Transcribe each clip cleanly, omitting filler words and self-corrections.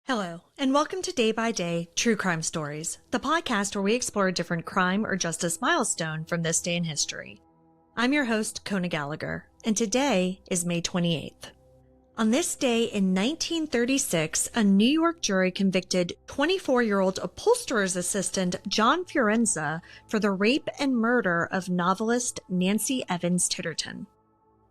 Hello, and welcome to Day by Day True Crime Stories, the podcast where we explore a different crime or justice milestone from this day in history. I'm your host, Kona Gallagher, and today is May 28th. On this day in 1936, a New York jury convicted 24-year-old upholsterer's assistant John Fiorenza for the rape and murder of novelist Nancy Titterton.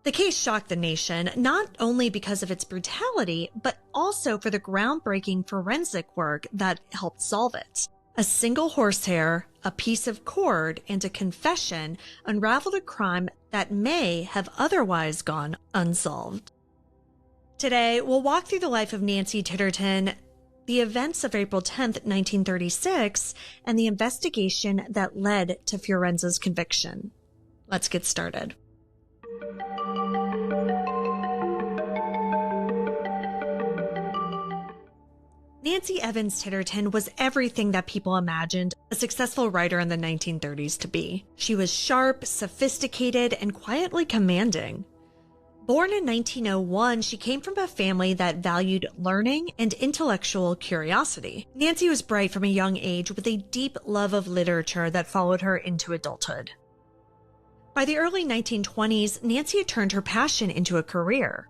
The case shocked the nation, not only because of its brutality, but also for the groundbreaking forensic work that helped solve it. A single horsehair, a piece of cord, and a confession unraveled a crime that may have otherwise gone unsolved. Today, we'll walk through the life of Nancy Titterton, the events of April 10th, 1936, and the investigation that led to Fiorenza's conviction. Let's get started. Nancy Titterton was everything that people imagined a successful writer in the 1930s to be. She was sharp, sophisticated, and quietly commanding. Born in 1901, she came from a family that valued learning and intellectual curiosity. Nancy was bright from a young age with a deep love of literature that followed her into adulthood. By the early 1920s, Nancy had turned her passion into a career.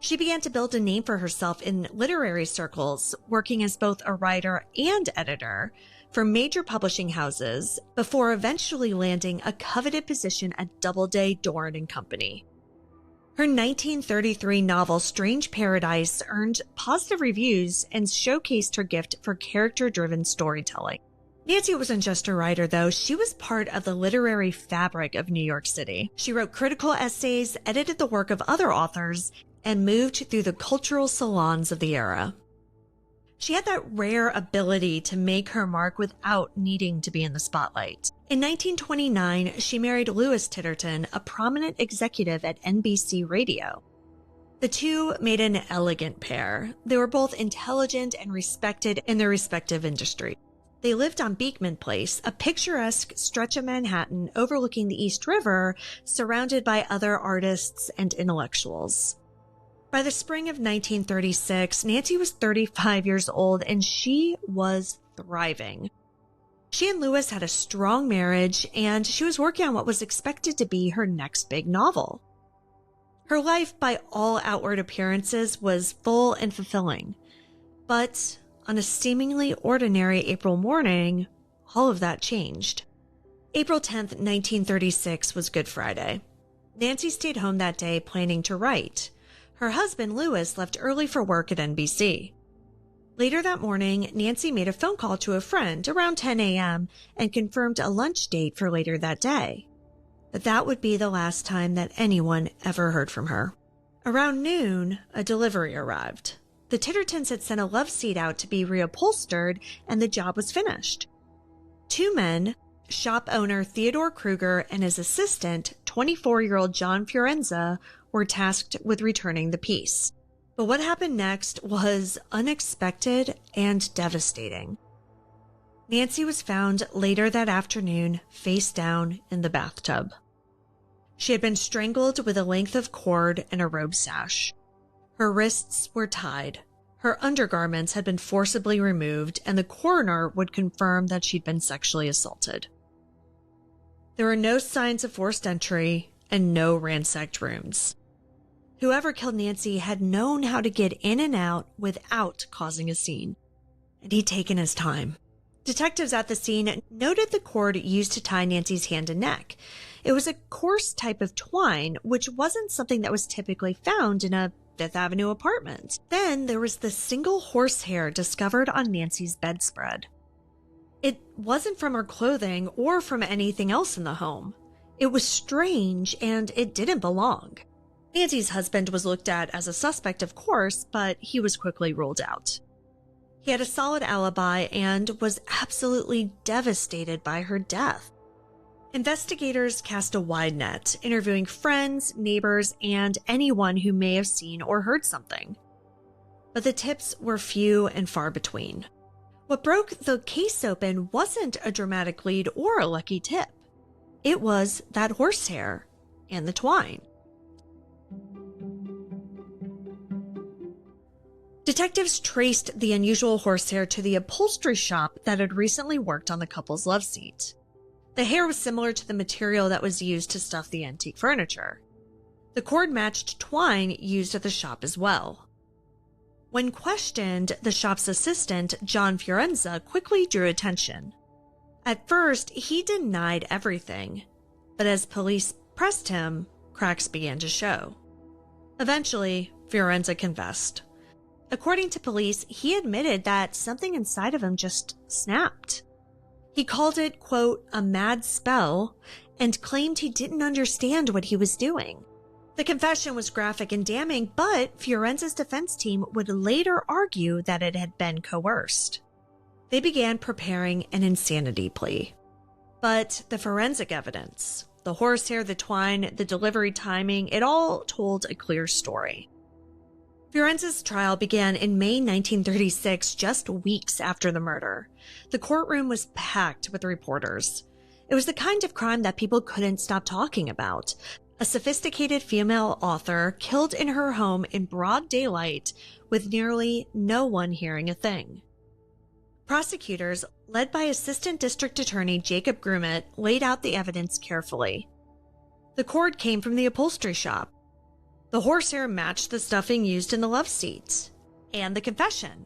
She began to build a name for herself in literary circles, working as both a writer and editor for major publishing houses before eventually landing a coveted position at Doubleday, Dorn & Company. Her 1933 novel Strange Paradise earned positive reviews and showcased her gift for character-driven storytelling. Nancy wasn't just a writer, though. She was part of the literary fabric of New York City. She wrote critical essays, edited the work of other authors, and moved through the cultural salons of the era. She had that rare ability to make her mark without needing to be in the spotlight. In 1929, she married Louis Titterton, a prominent executive at NBC Radio. The two made an elegant pair. They were both intelligent and respected in their respective industries. They lived on Beekman Place, a picturesque stretch of Manhattan overlooking the East River, surrounded by other artists and intellectuals. By the spring of 1936, Nancy was 35 years old and she was thriving. She and Louis had a strong marriage and she was working on what was expected to be her next big novel. Her life, by all outward appearances, was full and fulfilling. But on a seemingly ordinary April morning, all of that changed. April 10th, 1936 was Good Friday. Nancy stayed home that day planning to write. Her husband, Louis, left early for work at NBC. Later that morning, Nancy made a phone call to a friend around 10 a.m. and confirmed a lunch date for later that day. But that would be the last time that anyone ever heard from her. Around noon, a delivery arrived. The Tittertons had sent a love seat out to be reupholstered, and the job was finished. Two men, shop owner Theodore Kruger and his assistant, 24-year-old John Fiorenza, were tasked with returning the piece. But what happened next was unexpected and devastating. Nancy was found later that afternoon, face down in the bathtub. She had been strangled with a length of cord and a robe sash. Her wrists were tied. Her undergarments had been forcibly removed, and the coroner would confirm that she'd been sexually assaulted. There were no signs of forced entry and no ransacked rooms. Whoever killed Nancy had known how to get in and out without causing a scene, and he'd taken his time. Detectives at the scene noted the cord used to tie Nancy's hand and neck. It was a coarse type of twine, which wasn't something that was typically found in a Fifth Avenue apartment. Then there was the single horsehair discovered on Nancy's bedspread. It wasn't from her clothing or from anything else in the home. It was strange, and it didn't belong. Nancy's husband was looked at as a suspect, of course, but he was quickly ruled out. He had a solid alibi and was absolutely devastated by her death. Investigators cast a wide net, interviewing friends, neighbors, and anyone who may have seen or heard something. But the tips were few and far between. What broke the case open wasn't a dramatic lead or a lucky tip. It was that horsehair and the twine. Detectives traced the unusual horsehair to the upholstery shop that had recently worked on the couple's love seat. The hair was similar to the material that was used to stuff the antique furniture. The cord matched twine used at the shop as well. When questioned, the shop's assistant, John Fiorenza, quickly drew attention. At first, he denied everything, but as police pressed him, cracks began to show. Eventually, Fiorenza confessed. According to police, he admitted that something inside of him just snapped. He called it, quote, a mad spell, and claimed he didn't understand what he was doing. The confession was graphic and damning, but Fiorenza's defense team would later argue that it had been coerced. They began preparing an insanity plea. But the forensic evidence, the horsehair, the twine, the delivery timing, it all told a clear story. Fiorenza's trial began in May 1936, just weeks after the murder. The courtroom was packed with reporters. It was the kind of crime that people couldn't stop talking about. A sophisticated female author killed in her home in broad daylight with nearly no one hearing a thing. Prosecutors, led by Assistant District Attorney Jacob Grumet, laid out the evidence carefully. The cord came from the upholstery shop. The horsehair matched the stuffing used in the love seat, and the confession.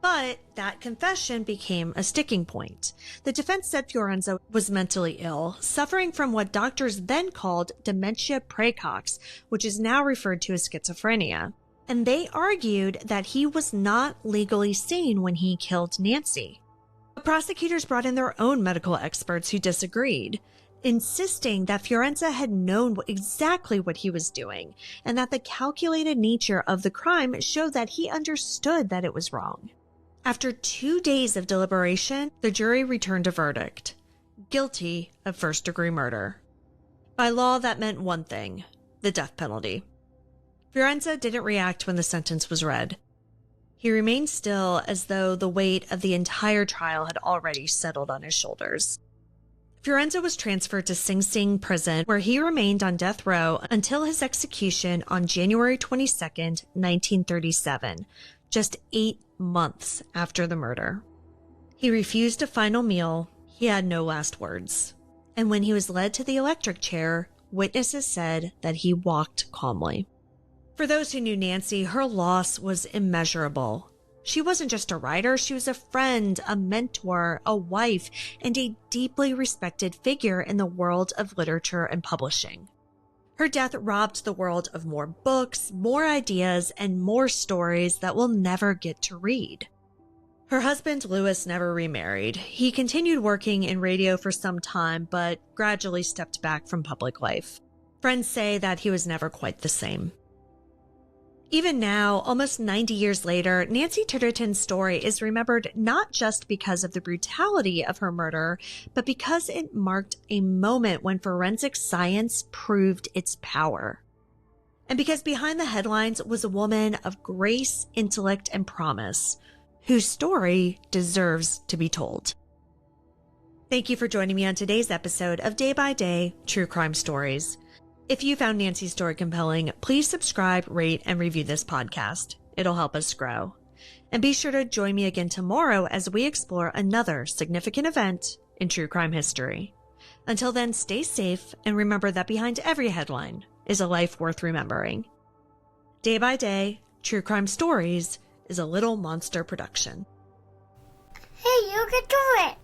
But that confession became a sticking point. The defense said Fiorenza was mentally ill, suffering from what doctors then called dementia praecox, which is now referred to as schizophrenia. And they argued that he was not legally sane when he killed Nancy. The prosecutors brought in their own medical experts who disagreed, insisting that Fiorenza had known exactly what he was doing, and that the calculated nature of the crime showed that he understood that it was wrong. After 2 days of deliberation, the jury returned a verdict: guilty of first-degree murder. By law, that meant one thing: the death penalty. Fiorenza didn't react when the sentence was read. He remained still, as though the weight of the entire trial had already settled on his shoulders. Fiorenza was transferred to Sing Sing prison, where he remained on death row until his execution on January 22, 1937, just 8 months after the murder. He refused a final meal. He had no last words. And when he was led to the electric chair, witnesses said that he walked calmly. For those who knew Nancy, her loss was immeasurable. She wasn't just a writer, she was a friend, a mentor, a wife, and a deeply respected figure in the world of literature and publishing. Her death robbed the world of more books, more ideas, and more stories that we'll never get to read. Her husband, Louis, never remarried. He continued working in radio for some time, but gradually stepped back from public life. Friends say that he was never quite the same. Even now, almost 90 years later, Nancy Titterton's story is remembered not just because of the brutality of her murder, but because it marked a moment when forensic science proved its power. And because behind the headlines was a woman of grace, intellect, and promise, whose story deserves to be told. Thank you for joining me on today's episode of Day by Day True Crime Stories. If you found Nancy's story compelling, please subscribe, rate, and review this podcast. It'll help us grow. And be sure to join me again tomorrow as we explore another significant event in true crime history. Until then, stay safe and remember that behind every headline is a life worth remembering. Day by Day, True Crime Stories is a Little Monster production. Hey, you can do it!